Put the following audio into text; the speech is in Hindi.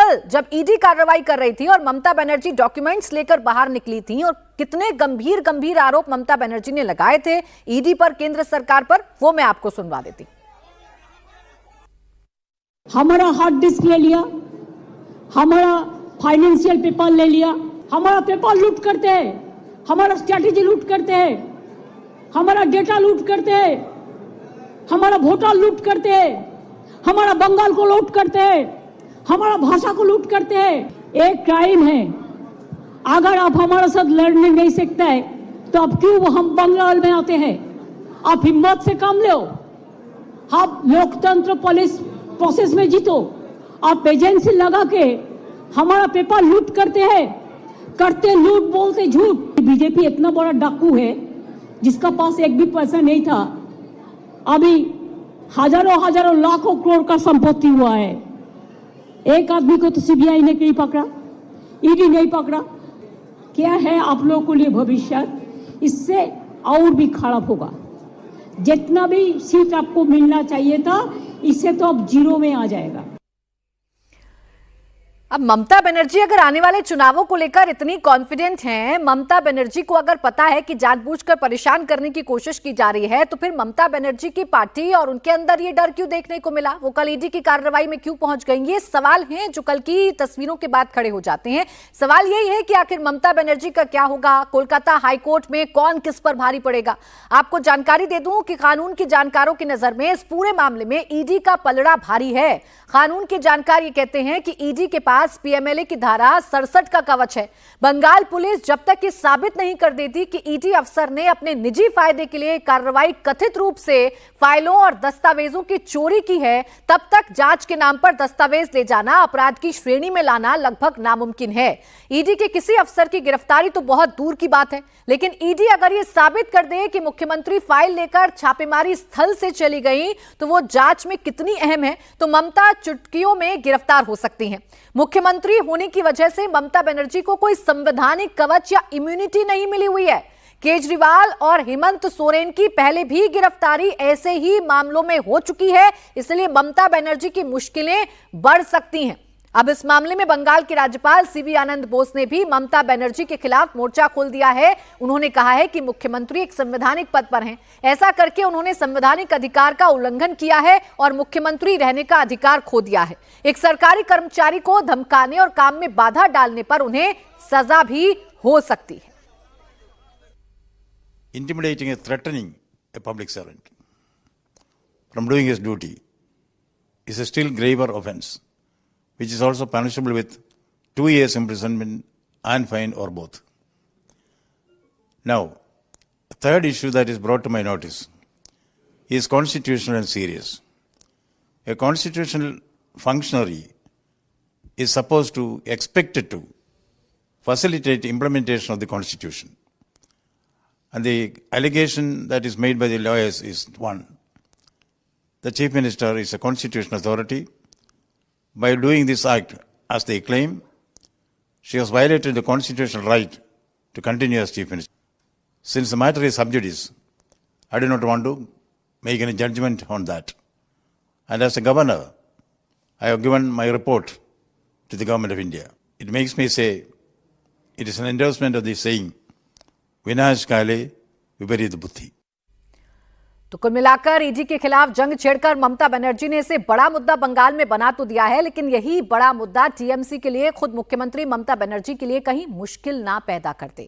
कल जब ईडी कार्रवाई कर रही थी और ममता बनर्जी डॉक्यूमेंट्स लेकर बाहर निकली थी और कितने गंभीर गंभीर आरोप ममता बनर्जी ने लगाए थे ईडी पर, केंद्र सरकार पर, वो मैं आपको सुनवा देती। हमारा हार्ड डिस्क ले लिया, हमारा फाइनेंशियल पेपर ले लिया, हमारा पेपर लूट करते हैं, हमारा स्ट्रैटेजी लूट करते हैं, हमारा डेटा लूट करते हैं, हमारा वोटर लूट करते हैं, हमारा बंगाल को लूट करते हैं, हमारा भाषा को लूट करते हैं। एक क्राइम है। अगर आप हमारे साथ लड़ने नहीं सकते हैं तो अब क्यों हम बंगाल में आते हैं? आप हिम्मत से काम लो, आप लोकतंत्र पुलिस प्रोसेस में जीतो। आप एजेंसी लगा के हमारा पेपर लूट करते हैं, करते लूट बोलते झूठ। बीजेपी इतना बड़ा डाकू है जिसका पास एक भी पैसा नहीं था, अभी हजारों हजारों लाखों करोड़ का संपत्ति हुआ है। एक आदमी को तो सीबीआई ने नहीं पकड़ा, ईडी नहीं पकड़ा। क्या है आप लोगों के लिए भविष्य? इससे और भी खराब होगा। जितना भी सीट आपको मिलना चाहिए था, इससे तो अब जीरो में आ जाएगा। अब ममता बनर्जी अगर आने वाले चुनावों को लेकर इतनी कॉन्फिडेंट हैं, ममता बनर्जी को अगर पता है कि जानबूझकर परेशान करने की कोशिश की जा रही है, तो फिर ममता बनर्जी की पार्टी और उनके अंदर ये डर क्यों देखने को मिला? वो कल ईडी की कार्रवाई में क्यों पहुंच गई? ये सवाल हैं जो कल की तस्वीरों के बाद खड़े हो जाते हैं। सवाल यही है कि आखिर ममता बनर्जी का क्या होगा? कोलकाता हाईकोर्ट में कौन किस पर भारी पड़ेगा? आपको जानकारी दे दूं कि कानून की जानकारों की नजर में इस पूरे मामले में ईडी का पलड़ा भारी है। कानून के जानकार ये कहते हैं कि ईडी के पास पीएमएलए की धारा 67 का कवच है। बंगाल पुलिस जब तक ये साबित नहीं कर देती कि ईडी अफसर ने अपने निजी फायदे के लिए कार्रवाई कथित रूप से फाइलों और दस्तावेजों की चोरी की है, तब तक जांच के नाम पर दस्तावेज ले जाना, अपराध की श्रेणी में लाना लगभग नामुमकिन है। ईडी के किसी अफसर की गिरफ्तारी तो बहुत दूर की बात है, लेकिन ईडी अगर ये साबित कर दे कि मुख्यमंत्री फाइल लेकर छापेमारी स्थल से चली गई, तो वो जांच में कितनी अहम है, तो ममता चुटकियों में गिरफ्तार हो सकती हैं। मुख्यमंत्री होने की वजह से ममता बनर्जी को कोई संवैधानिक कवच या इम्यूनिटी नहीं मिली हुई है। केजरीवाल और हेमंत सोरेन की पहले भी गिरफ्तारी ऐसे ही मामलों में हो चुकी है, इसलिए ममता बनर्जी की मुश्किलें बढ़ सकती हैं। अब इस मामले में बंगाल के राज्यपाल सीवी आनंद बोस ने भी ममता बनर्जी के खिलाफ मोर्चा खोल दिया है। उन्होंने कहा है कि मुख्यमंत्री एक संवैधानिक पद पर हैं, ऐसा करके उन्होंने संवैधानिक अधिकार का उल्लंघन किया है और मुख्यमंत्री रहने का अधिकार खो दिया है। एक सरकारी कर्मचारी को धमकाने और काम में बाधा डालने पर उन्हें सजा भी हो सकती है। Intimidating and threatening a public servant from doing his duty is a still graver offense, which is also punishable with 2 years imprisonment and fine or both. Now, the third issue that is brought to my notice is constitutional and serious. A constitutional functionary is supposed to, expected to, facilitate implementation of the Constitution. And the allegation that is made by the lawyers is one: the Chief Minister is a constitutional authority. By doing this act, as they claim, she has violated the constitutional right to continue as Chief Minister. Since the matter is sub judice, I do not want to make any judgment on that. And as a governor, I have given my report to the Government of India. It makes me say, it is an endorsement of the saying, विनाश काले विपरीत बुद्धि। तो कुल मिलाकर ईडी के खिलाफ जंग छेड़कर ममता बनर्जी ने इसे बड़ा मुद्दा बंगाल में बना तो दिया है, लेकिन यही बड़ा मुद्दा टीएमसी के लिए, खुद मुख्यमंत्री ममता बनर्जी के लिए कहीं मुश्किल ना पैदा कर दे।